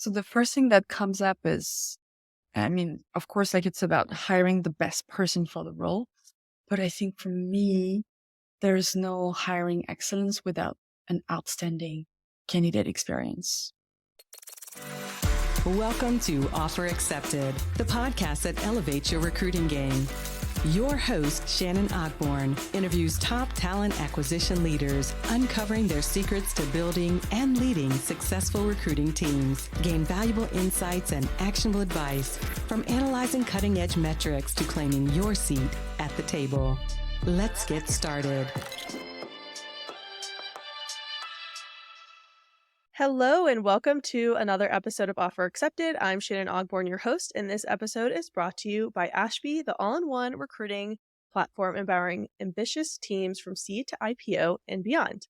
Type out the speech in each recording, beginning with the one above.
So the first thing that comes up is, of course, like it's about hiring the best person for the role. But I think for me, there's no hiring excellence without an outstanding candidate experience. Welcome to Offer Accepted, the podcast that elevates your recruiting game. Your host, Shannon Ogborn, interviews top talent acquisition leaders, uncovering their secrets to building and leading successful recruiting teams. Gain valuable insights and actionable advice from analyzing cutting-edge metrics to claiming your seat at the table. Let's get started. Hello and welcome to another episode of Offer Accepted. I'm Shannon Ogborn, your host, and this episode is brought to you by Ashby, the all-in-one recruiting platform empowering ambitious teams from seed to IPO and beyond.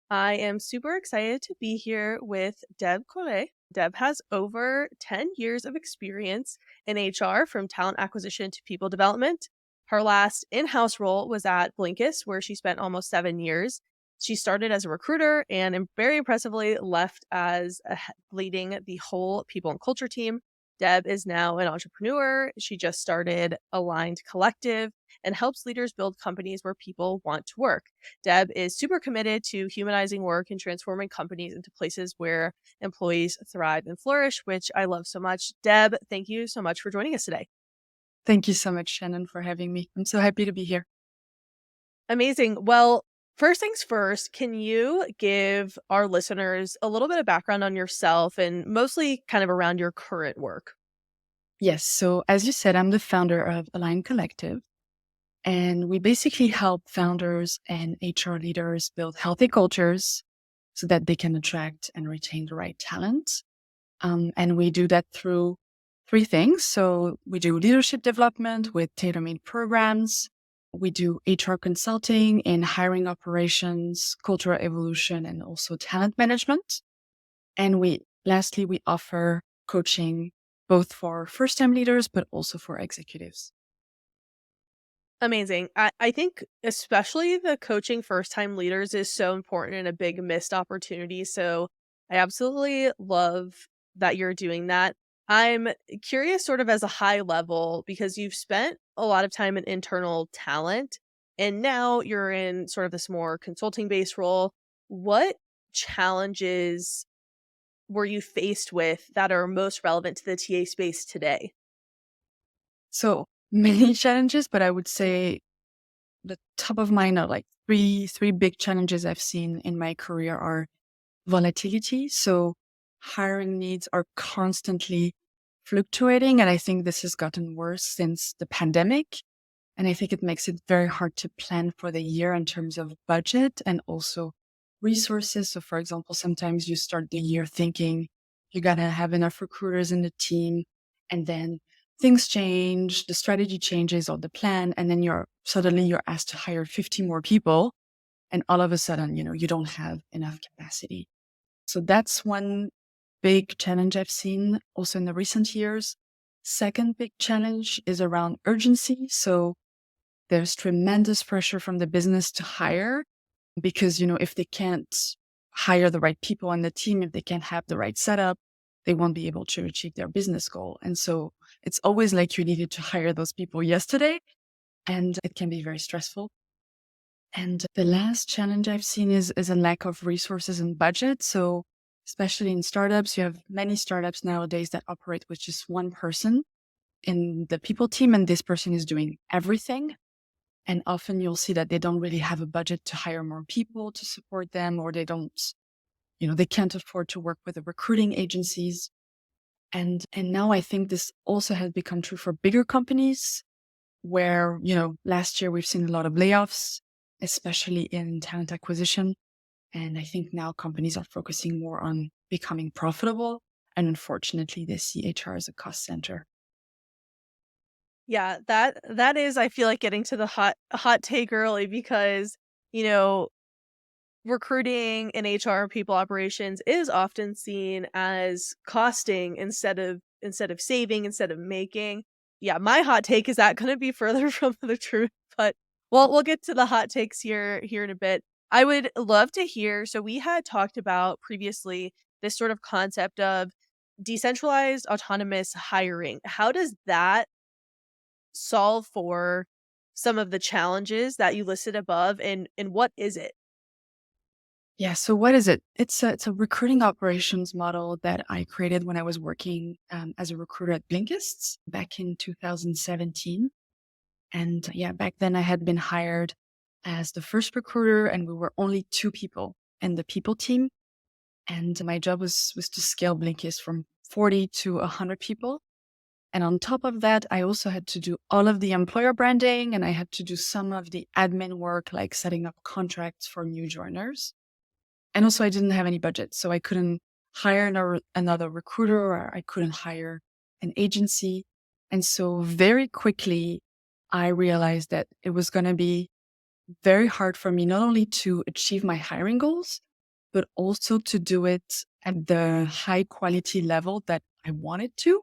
I am super excited to be here with Deb Caulet. Deb has over 10 years of experience in HR, from talent acquisition to people development. Her last in-house role was at Blinkist, where she spent almost 7 years. She started as a recruiter and very impressively left as leading the whole people and culture team. Deb is now an entrepreneur. She just started Aligned Collective and helps leaders build companies where people want to work. Deb is super committed to humanizing work and transforming companies into places where employees thrive and flourish, which I love so much. Deb, thank you so much for joining us today. Thank you so much, Shannon, for having me. I'm so happy to be here. Amazing. Well, first things first, can you give our listeners a little bit of background on yourself and mostly kind of around your current work? Yes. So as you said, I'm the founder of Aligned Collective, and we basically help founders and HR leaders build healthy cultures so that they can attract and retain the right talent. And we do that through three things. So we do leadership development with tailor-made programs. We do HR consulting in hiring operations, cultural evolution, and also talent management. And lastly, we offer coaching both for first-time leaders, but also for executives. Amazing. I think especially the coaching first-time leaders is so important and a big missed opportunity. So I absolutely love that you're doing that. I'm curious, sort of as a high level, because you've spent a lot of time in internal talent and now you're in sort of this more consulting-based role. What challenges were you faced with that are most relevant to the TA space today? So many challenges, but I would say the top of mind are like three big challenges I've seen in my career are volatility. So hiring needs are constantly fluctuating. And I think this has gotten worse since the pandemic. And I think it makes it very hard to plan for the year in terms of budget and also resources. So for example, sometimes you start the year thinking you got to have enough recruiters in the team, and then things change, the strategy changes or the plan, and then suddenly you're asked to hire 50 more people. And all of a sudden, you don't have enough capacity. So that's one big challenge I've seen also in the recent years. Second big challenge is around urgency. So there's tremendous pressure from the business to hire because, if they can't hire the right people on the team, if they can't have the right setup, they won't be able to achieve their business goal. And so it's always like you needed to hire those people yesterday, and it can be very stressful. And the last challenge I've seen is a lack of resources and budget. So especially in startups, you have many startups nowadays that operate with just one person in the people team, and this person is doing everything. And often you'll see that they don't really have a budget to hire more people to support them, or they can't afford to work with the recruiting agencies. And now I think this also has become true for bigger companies where, last year we've seen a lot of layoffs, especially in talent acquisition. And I think now companies are focusing more on becoming profitable. And unfortunately, they see HR as a cost center. Yeah, that is, I feel like, getting to the hot take early because, recruiting and HR people operations is often seen as costing instead of saving, instead of making. Yeah, my hot take is that going to be further from the truth, but we'll get to the hot takes here in a bit. I would love to hear. So we had talked about previously this sort of concept of decentralized autonomous hiring. How does that solve for some of the challenges that you listed above, and what is it? Yeah. So what is it? It's a recruiting operations model that I created when I was working as a recruiter at Blinkist back in 2017. And yeah, back then I had been hired as the first recruiter, and we were only two people in the people team. And my job was to scale Blinkist from 40 to 100 people. And on top of that, I also had to do all of the employer branding, and I had to do some of the admin work, like setting up contracts for new joiners. And also, I didn't have any budget, so I couldn't hire another recruiter, or I couldn't hire an agency. And so very quickly, I realized that it was going to be very hard for me not only to achieve my hiring goals, but also to do it at the high quality level that I wanted to.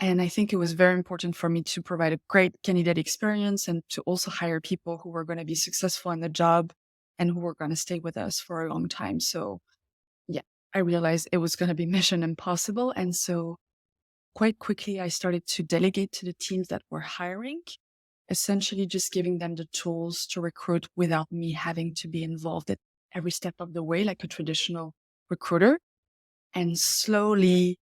And I think it was very important for me to provide a great candidate experience and to also hire people who were going to be successful in the job and who were going to stay with us for a long time. So, yeah, I realized it was going to be mission impossible. And so, quite quickly, I started to delegate to the teams that were hiring, essentially just giving them the tools to recruit without me having to be involved at every step of the way, like a traditional recruiter. And slowly,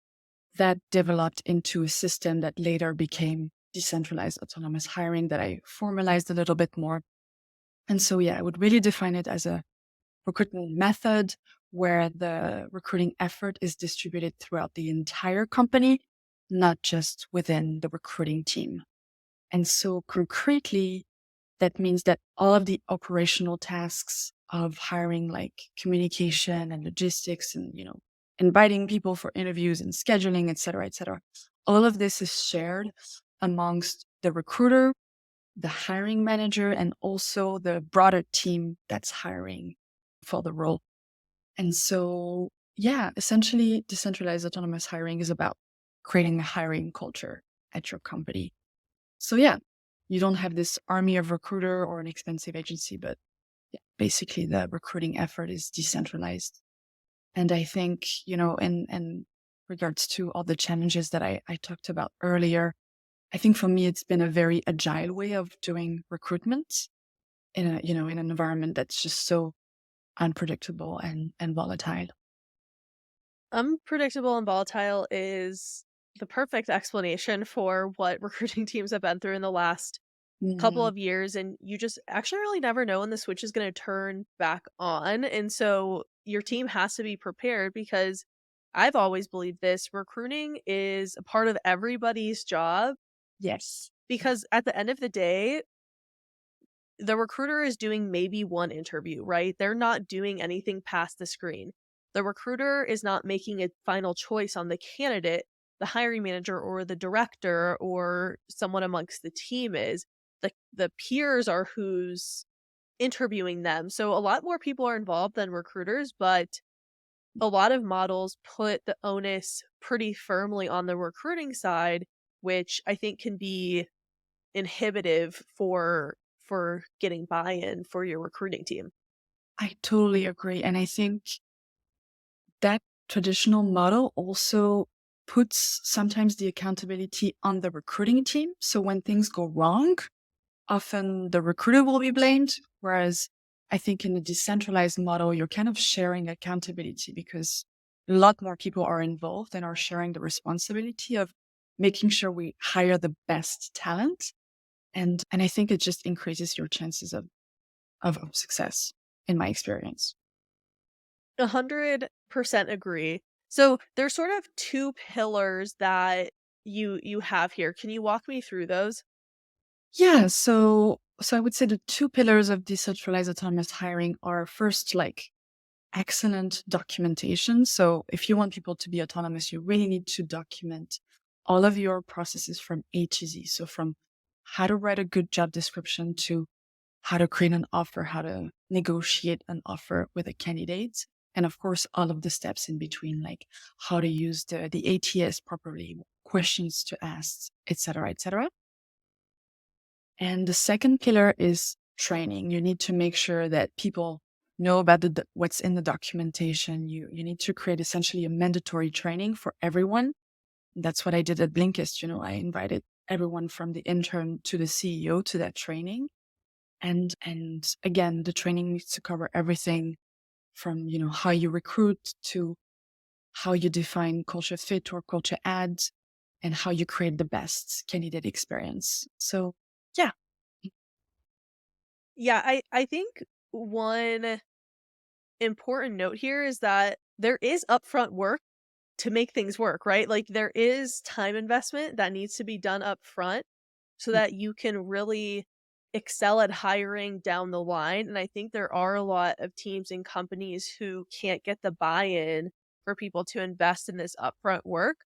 that developed into a system that later became decentralized autonomous hiring that I formalized a little bit more. And so, yeah, I would really define it as a recruitment method where the recruiting effort is distributed throughout the entire company, not just within the recruiting team. And so concretely, that means that all of the operational tasks of hiring, like communication and logistics and, inviting people for interviews and scheduling, et cetera, all of this is shared amongst the recruiter, the hiring manager, and also the broader team that's hiring for the role. And so, yeah, essentially, decentralized autonomous hiring is about creating a hiring culture at your company. So, yeah, you don't have this army of recruiter or an expensive agency, but yeah, basically the recruiting effort is decentralized. And I think, in regards to all the challenges that I talked about earlier, I think for me, it's been a very agile way of doing recruitment in an environment that's just so unpredictable and volatile. Unpredictable and volatile is the perfect explanation for what recruiting teams have been through in the last couple Mm, of years, and you just actually really never know when the switch is going to turn back on. And so your team has to be prepared, because I've always believed this: recruiting is a part of everybody's job, yes. because at the end of the day, the recruiter is doing maybe one interview, right? They're not doing anything past the screen. The recruiter is not making a final choice on the candidate. The hiring manager or the director or someone amongst the team is. The peers are who's interviewing them. So a lot more people are involved than recruiters, but a lot of models put the onus pretty firmly on the recruiting side, which I think can be inhibitive for getting buy-in for your recruiting team. I totally agree. And I think that traditional model also puts sometimes the accountability on the recruiting team. So when things go wrong, often the recruiter will be blamed. Whereas I think in a decentralized model, you're kind of sharing accountability because a lot more people are involved and are sharing the responsibility of making sure we hire the best talent. And I think it just increases your chances of success in my experience. 100% agree. So there's sort of two pillars that you have here. Can you walk me through those? Yeah, so I would say the two pillars of decentralized autonomous hiring are first like excellent documentation. So if you want people to be autonomous, you really need to document all of your processes from A to Z. So from how to write a good job description to how to create an offer, how to negotiate an offer with a candidate. And of course, all of the steps in between, like how to use the ATS properly, questions to ask, et cetera, et cetera. And the second pillar is training. You need to make sure that people know about what's in the documentation. You need to create essentially a mandatory training for everyone. That's what I did at Blinkist. I invited everyone from the intern to the CEO to that training. And again, the training needs to cover everything from, how you recruit to how you define culture fit or culture ads and how you create the best candidate experience. So yeah. Yeah, I think one important note here is that there is upfront work to make things work, right? Like there is time investment that needs to be done up front so that you can really excel at hiring down the line. And I think there are a lot of teams and companies who can't get the buy-in for people to invest in this upfront work,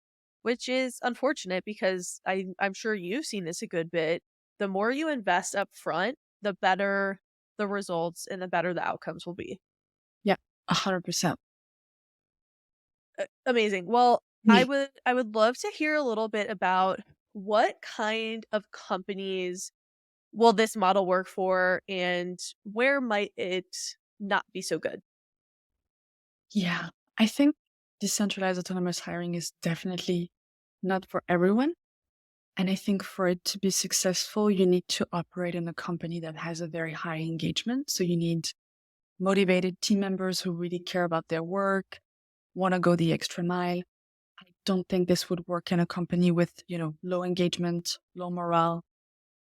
which is unfortunate because I'm sure you've seen this a good bit. The more you invest up front, the better the results and the better the outcomes will be. Yeah, 100%. Amazing. Well, I would love to hear a little bit about what kind of companies will this model work for and where might it not be so good? Yeah, I think decentralized autonomous hiring is definitely not for everyone. And I think for it to be successful, you need to operate in a company that has a very high engagement. So you need motivated team members who really care about their work, want to go the extra mile. I don't think this would work in a company with, low engagement, low morale.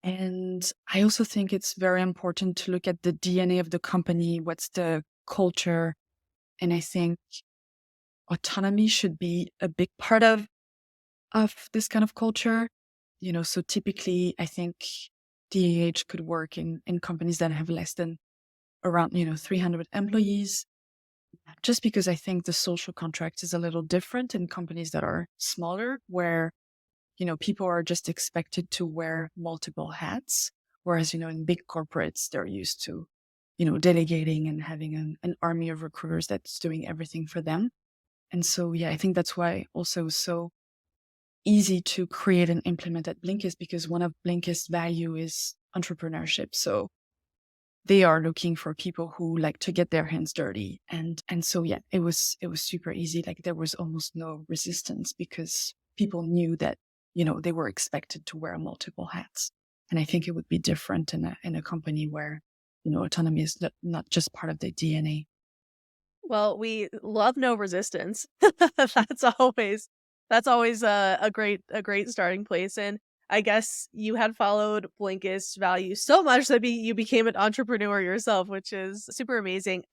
And I also think it's very important to look at the DNA of the company, what's the culture. And I think autonomy should be a big part of this kind of culture. So typically I think DAH could work in companies that have less than around, 300 employees, just because I think the social contract is a little different in companies that are smaller, where, people are just expected to wear multiple hats. Whereas, in big corporates, they're used to, delegating and having an army of recruiters that's doing everything for them. And so, yeah, I think that's why also so easy to create and implement at Blinkist, because one of Blinkist's value is entrepreneurship. So they are looking for people who like to get their hands dirty. And so yeah, it was super easy. Like there was almost no resistance because people knew that, they were expected to wear multiple hats. And I think it would be different in a company where, autonomy is not just part of the DNA. Well, we love no resistance. That's always that's always a great starting place. And I guess you had followed Blinkist values so much that you became an entrepreneur yourself, which is super amazing.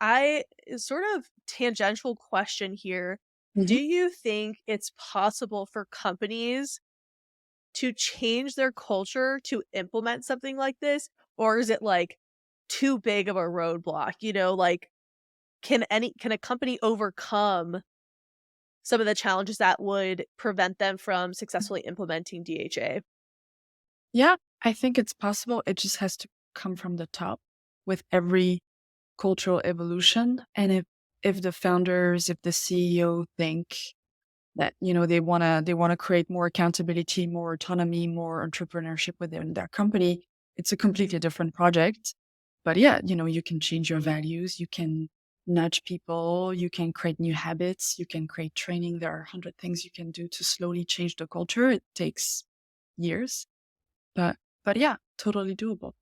Sort of tangential question here. Do Mhm. you think it's possible for companies to change their culture to implement something like this? Or is it like too big of a roadblock? Like can a company overcome some of the challenges that would prevent them from successfully implementing DHA? Yeah, I think it's possible. It just has to come from the top with every cultural evolution. And if the founders, if the CEO think that, they wanna create more accountability, more autonomy, more entrepreneurship within their company, it's a completely different project. But yeah, you can change your values, you can nudge people, you can create new habits, you can create training. There are 100 things you can do to slowly change the culture. It takes years, but yeah, totally doable.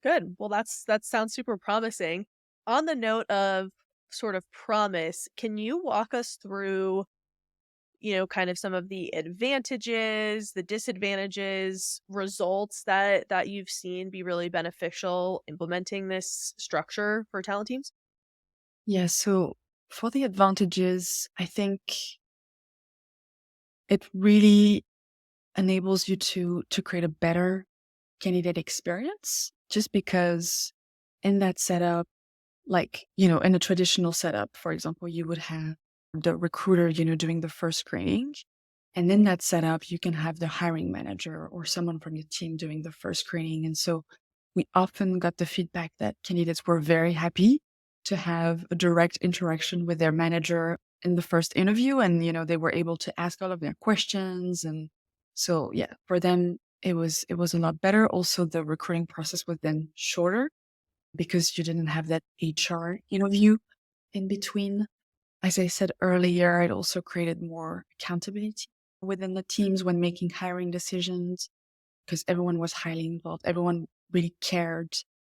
Good. Well, that sounds super promising. On the note of sort of promise, can you walk us through, kind of some of the advantages, the disadvantages, results that you've seen be really beneficial implementing this structure for talent teams? Yeah, so for the advantages, I think it really enables you to create a better candidate experience, just because in that setup, like, in a traditional setup, for example, you would have the recruiter, doing the first screening. And in that setup, you can have the hiring manager or someone from your team doing the first screening. And so we often got the feedback that candidates were very happy to have a direct interaction with their manager in the first interview. And, they were able to ask all of their questions. And so, yeah, for them, it was a lot better. Also, the recruiting process was then shorter because you didn't have that HR, view in between. As I said earlier, it also created more accountability within the teams when making hiring decisions because everyone was highly involved. Everyone really cared.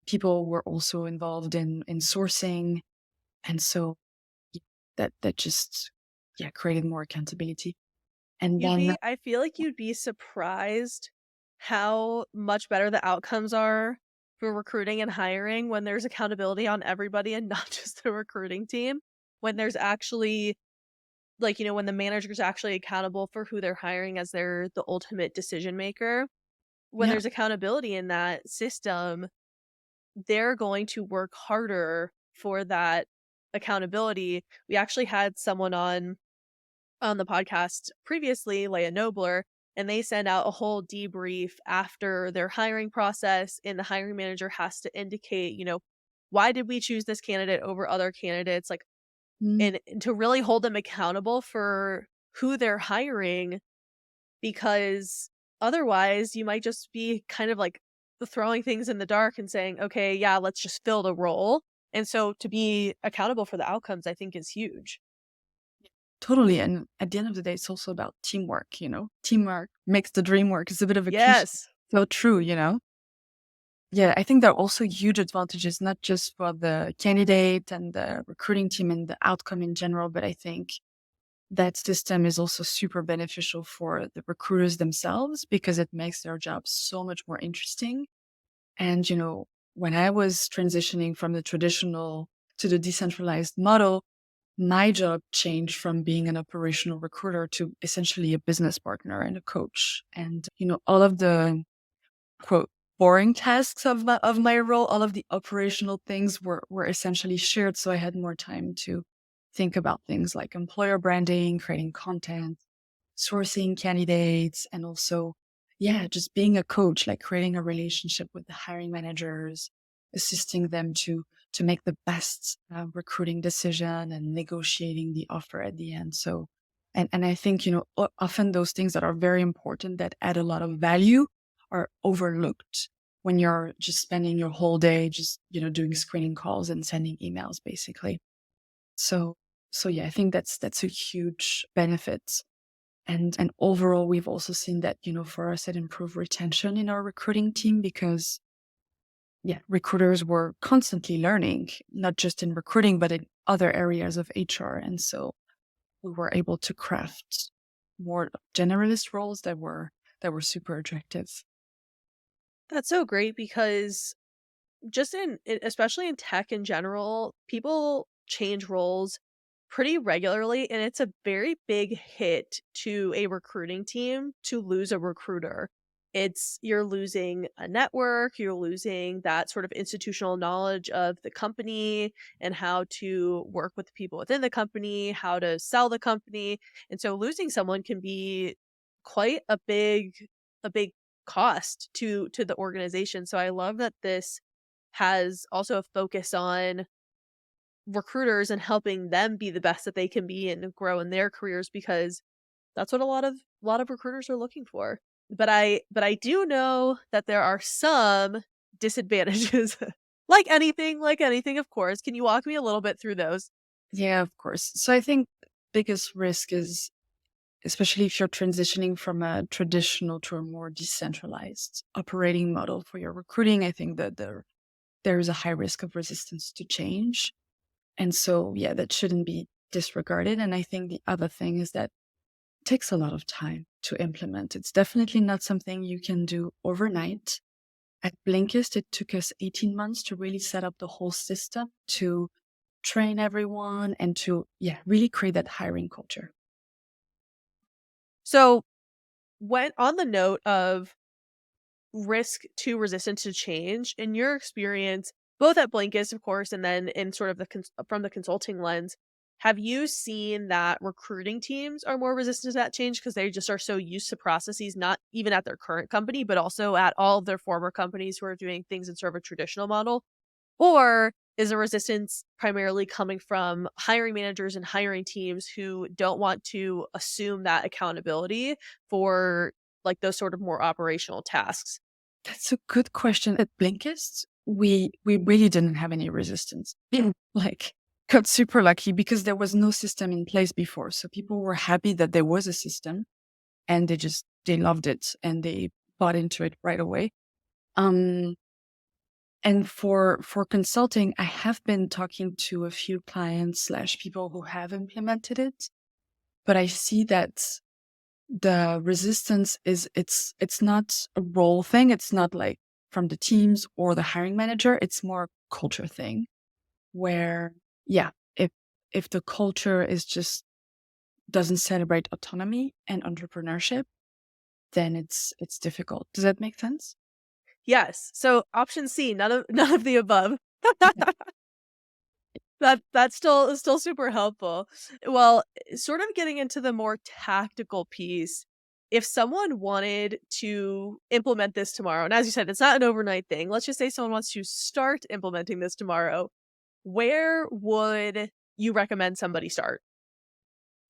People were also involved in sourcing. And so yeah, that just created more accountability. And then I feel like you'd be surprised how much better the outcomes are for recruiting and hiring when there's accountability on everybody and not just the recruiting team. When there's actually when the manager's actually accountable for who they're hiring as they're the ultimate decision maker. When yeah. there's accountability in that system, they're going to work harder for that accountability. We actually had someone on the podcast previously, Leia Nobler, and they send out a whole debrief after their hiring process, and the hiring manager has to indicate, why did we choose this candidate over other candidates? Like, Mm, and to really hold them accountable for who they're hiring, because otherwise you might just be kind of like throwing things in the dark and saying, okay, yeah, let's just fill the role. And so to be accountable for the outcomes, I think is huge. totally. And at the end of the day, it's also about teamwork, Teamwork makes the dream work. It's a bit of a cliche. Yes. So true. Yeah, I think there are also huge advantages, not just for the candidate and the recruiting team and the outcome in general, but I think that system is also super beneficial for the recruiters themselves because it makes their job so much more interesting. And, when I was transitioning from the traditional to the decentralized model, my job changed from being an operational recruiter to essentially a business partner and a coach. And, all of the quote boring tasks of my role, all of the operational things were essentially shared. So I had more time to think about things like employer branding, creating content, sourcing candidates, and also, just being a coach, like creating a relationship with the hiring managers, assisting them to make the best recruiting decision and negotiating the offer at the end. So, and I think often those things that are very important that add a lot of value are overlooked when you're just spending your whole day just doing screening calls and sending emails, basically. So yeah, I think that's a huge benefit. And overall, we've also seen that, for us, it improved retention in our recruiting team because, recruiters were constantly learning, not just in recruiting, but in other areas of HR. And so we were able to craft more generalist roles that were super attractive. That's so great because especially in tech in general, people change roles pretty regularly, and it's a very big hit to a recruiting team to lose a recruiter. You're losing a network, you're losing that sort of institutional knowledge of the company and how to work with the people within the company, how to sell the company. And so losing someone can be quite a big cost to the organization. So I love that this has also a focus on recruiters and helping them be the best that they can be and grow in their careers, because that's what a lot of recruiters are looking for. But I do know that there are some disadvantages like anything, of course. Can you walk me a little bit through those? Yeah, of course. So I think biggest risk is, especially if you're transitioning from a traditional to a more decentralized operating model for your recruiting, I think that there is a high risk of resistance to change. And so, yeah, that shouldn't be disregarded. And I think the other thing is that it takes a lot of time to implement. It's definitely not something you can do overnight. At Blinkist, it took us 18 months to really set up the whole system, to train everyone, and to, really create that hiring culture. So, when on the note of risk to resistance to change, in your experience, both at Blinkist, of course, and then in sort of from the consulting lens, have you seen that recruiting teams are more resistant to that change because they just are so used to processes, not even at their current company, but also at all of their former companies who are doing things in sort of a traditional model? Or is the resistance primarily coming from hiring managers and hiring teams who don't want to assume that accountability for like those sort of more operational tasks? That's a good question. At Blinkist, we really didn't have any resistance. Like, got super lucky because there was no system in place before. So people were happy that there was a system, and they loved it and they bought into it right away. Um, and for consulting, I have been talking to a few clients slash people who have implemented it, but I see that the resistance is it's not a role thing. It's not like from the teams or the hiring manager. It's more culture thing where, yeah, if the culture is just doesn't celebrate autonomy and entrepreneurship, then it's difficult. Does that make sense? Yes. So option C, none of none of the above. Yeah. That's still super helpful. Well, sort of getting into the more tactical piece, if someone wanted to implement this tomorrow, and as you said, it's not an overnight thing. Let's just say someone wants to start implementing this tomorrow. Where would you recommend somebody start?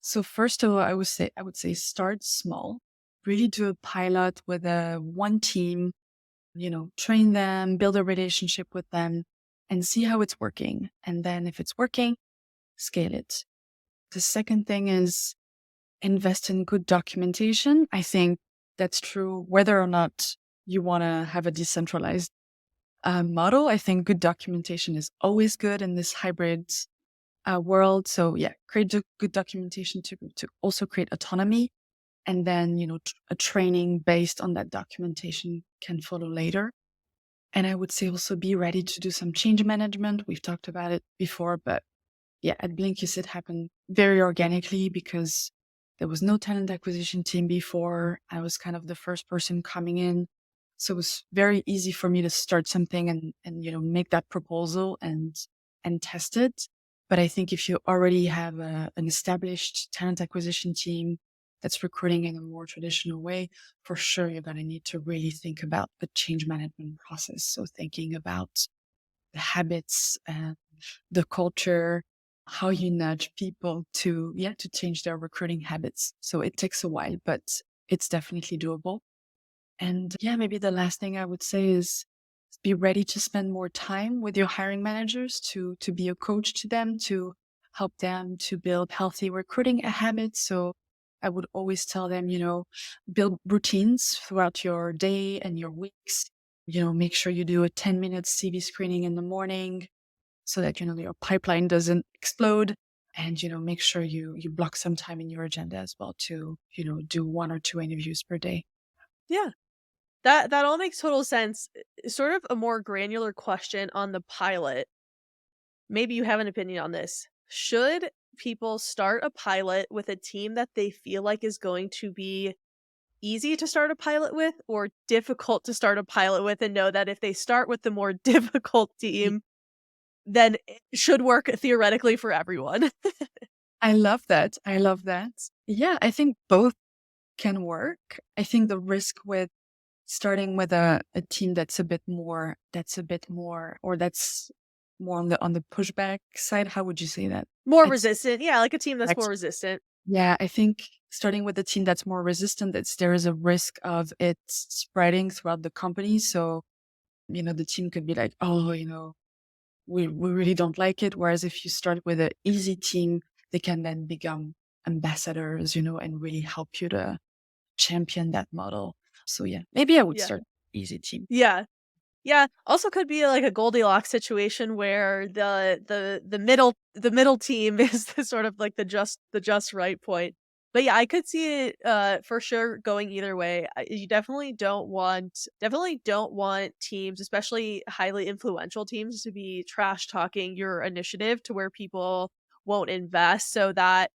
So first of all, I would say start small. Really do a pilot with a one team, train them, build a relationship with them, and see how it's working. And then if it's working, scale it. The second thing is invest in good documentation. I think that's true whether or not you want to have a decentralized model. I think good documentation is always good in this hybrid world. So yeah, create good documentation to also create autonomy. And then, a training based on that documentation can follow later. And I would say also be ready to do some change management. We've talked about it before, but yeah, at Blinkist, it happened very organically because there was no talent acquisition team before. I was kind of the first person coming in. So it was very easy for me to start something and make that proposal and test it. But I think if you already have an established talent acquisition team that's recruiting in a more traditional way, for sure, you're going to need to really think about the change management process. So thinking about the habits and the culture, how you nudge people to change their recruiting habits. So it takes a while, but it's definitely doable. And yeah, maybe the last thing I would say is be ready to spend more time with your hiring managers to be a coach to them, to help them to build healthy recruiting habits. So I would always tell them, build routines throughout your day and your weeks. Make sure you do a 10-minute CV screening in the morning so that, your pipeline doesn't explode. And, make sure you block some time in your agenda as well to, do 1 or 2 interviews per day. Yeah. That all makes total sense. Sort of a more granular question on the pilot. Maybe you have an opinion on this. Should people start a pilot with a team that they feel like is going to be easy to start a pilot with or difficult to start a pilot with and know that if they start with the more difficult team, then it should work theoretically for everyone? I love that. I love that. Yeah, I think both can work. I think the risk with starting with a team that's more on the pushback side. How would you say that? More It's resistant. Yeah, like a team that's more ex- resistant. yeah, I think starting with a team that's more resistant, there is a risk of it spreading throughout the company. So, the team could be like, oh, we really don't like it. Whereas if you start with an easy team, they can then become ambassadors, and really help you to champion that model. So yeah, maybe I would Yeah. start easy team. Yeah. Yeah, also could be like a Goldilocks situation where the middle team is the sort of like the just right point. But yeah, I could see it for sure going either way. You definitely don't want teams, especially highly influential teams, to be trash talking your initiative to where people won't invest. So that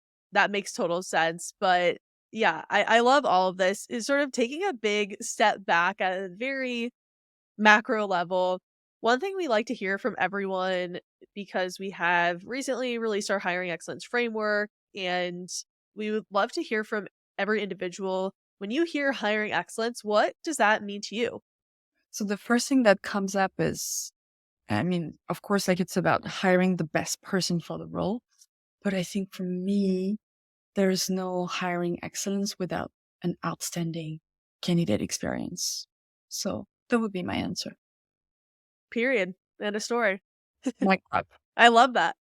makes total sense. But yeah, I love all of this. Is sort of taking a big step back at a very macro level. One thing we like to hear from everyone, because we have recently released our hiring excellence framework, and we would love to hear from every individual. When you hear hiring excellence, what does that mean to you? So the first thing that comes up is, I mean, of course, like it's about hiring the best person for the role. But I think for me, there is no hiring excellence without an outstanding candidate experience. So that would be my answer. Period. End of story. Mic drop. I love that.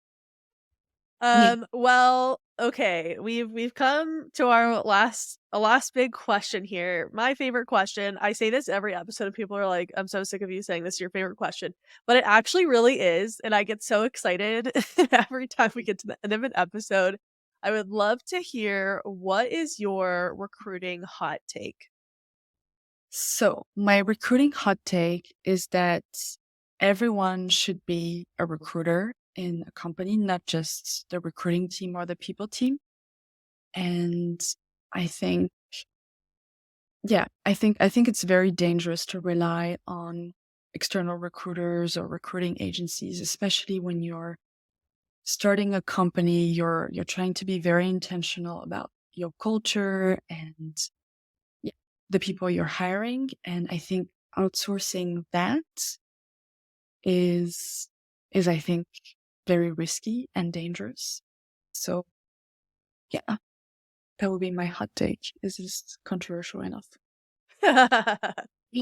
Yeah. Well, okay, we've come to our last big question here. My favorite question. I say this every episode and people are like, "I'm so sick of you saying this is your favorite question." But it actually really is, and I get so excited every time we get to the end of an episode. I would love to hear, what is your recruiting hot take? So, my recruiting hot take is that everyone should be a recruiter in a company, not just the recruiting team or the people team. And I think, I think it's very dangerous to rely on external recruiters or recruiting agencies, especially when you're starting a company. You're trying to be very intentional about your culture and, yeah, the people you're hiring. And I think outsourcing that is I think very risky and dangerous. So yeah, that would be my hot take. Is this controversial enough?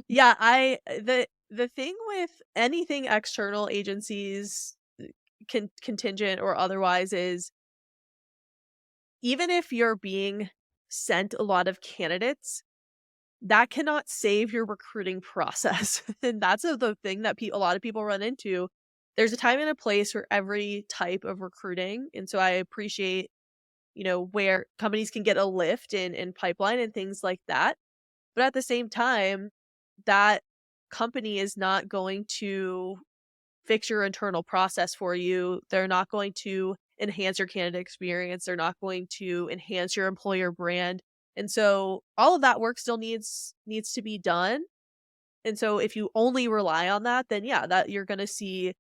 Yeah, the thing with anything external agencies, contingent or otherwise, is even if you're being sent a lot of candidates, that cannot save your recruiting process. And that's the thing that a lot of people run into. There's a time and a place for every type of recruiting. And so I appreciate, where companies can get a lift in pipeline and things like that. But at the same time, that company is not going to fix your internal process for you. They're not going to enhance your candidate experience. They're not going to enhance your employer brand. And so all of that work still needs to be done. And so if you only rely on that, then yeah, that you're going to see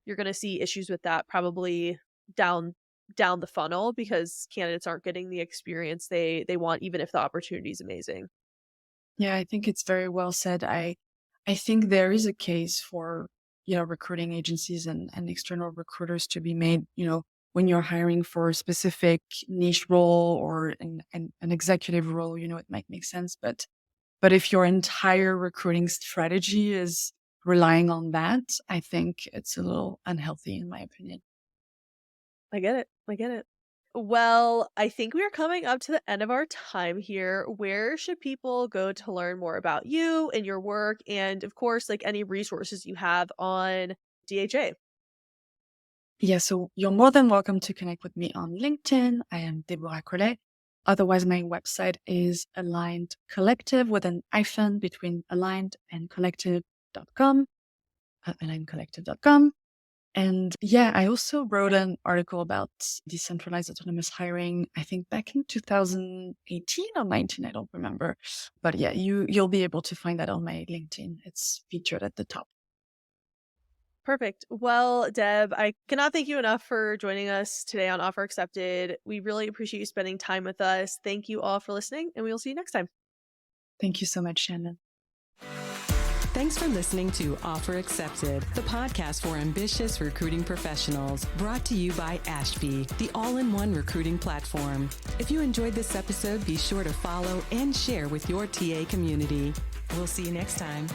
issues with that probably down the funnel, because candidates aren't getting the experience they want, even if the opportunity is amazing. Yeah, I think it's very well said. I think there is a case for, recruiting agencies and external recruiters to be made, when you're hiring for a specific niche role or an executive role, it might make sense. But if your entire recruiting strategy is relying on that, I think it's a little unhealthy in my opinion. I get it. I get it. Well, I think we are coming up to the end of our time here. Where should people go to learn more about you and your work? And of course, like any resources you have on DHA. Yeah, so you're more than welcome to connect with me on LinkedIn. I am Deb Caulet. Otherwise, my website is Aligned Collective with an hyphen between aligned and collective.com, alignedcollective.com. And yeah, I also wrote an article about decentralized autonomous hiring, I think back in 2018 or 19, I don't remember. But yeah, you'll be able to find that on my LinkedIn. It's featured at the top. Perfect. Well, Deb, I cannot thank you enough for joining us today on Offer Accepted. We really appreciate you spending time with us. Thank you all for listening, and we will see you next time. Thank you so much, Shannon. Thanks for listening to Offer Accepted, the podcast for ambitious recruiting professionals, brought to you by Ashby, the all-in-one recruiting platform. If you enjoyed this episode, be sure to follow and share with your TA community. We'll see you next time.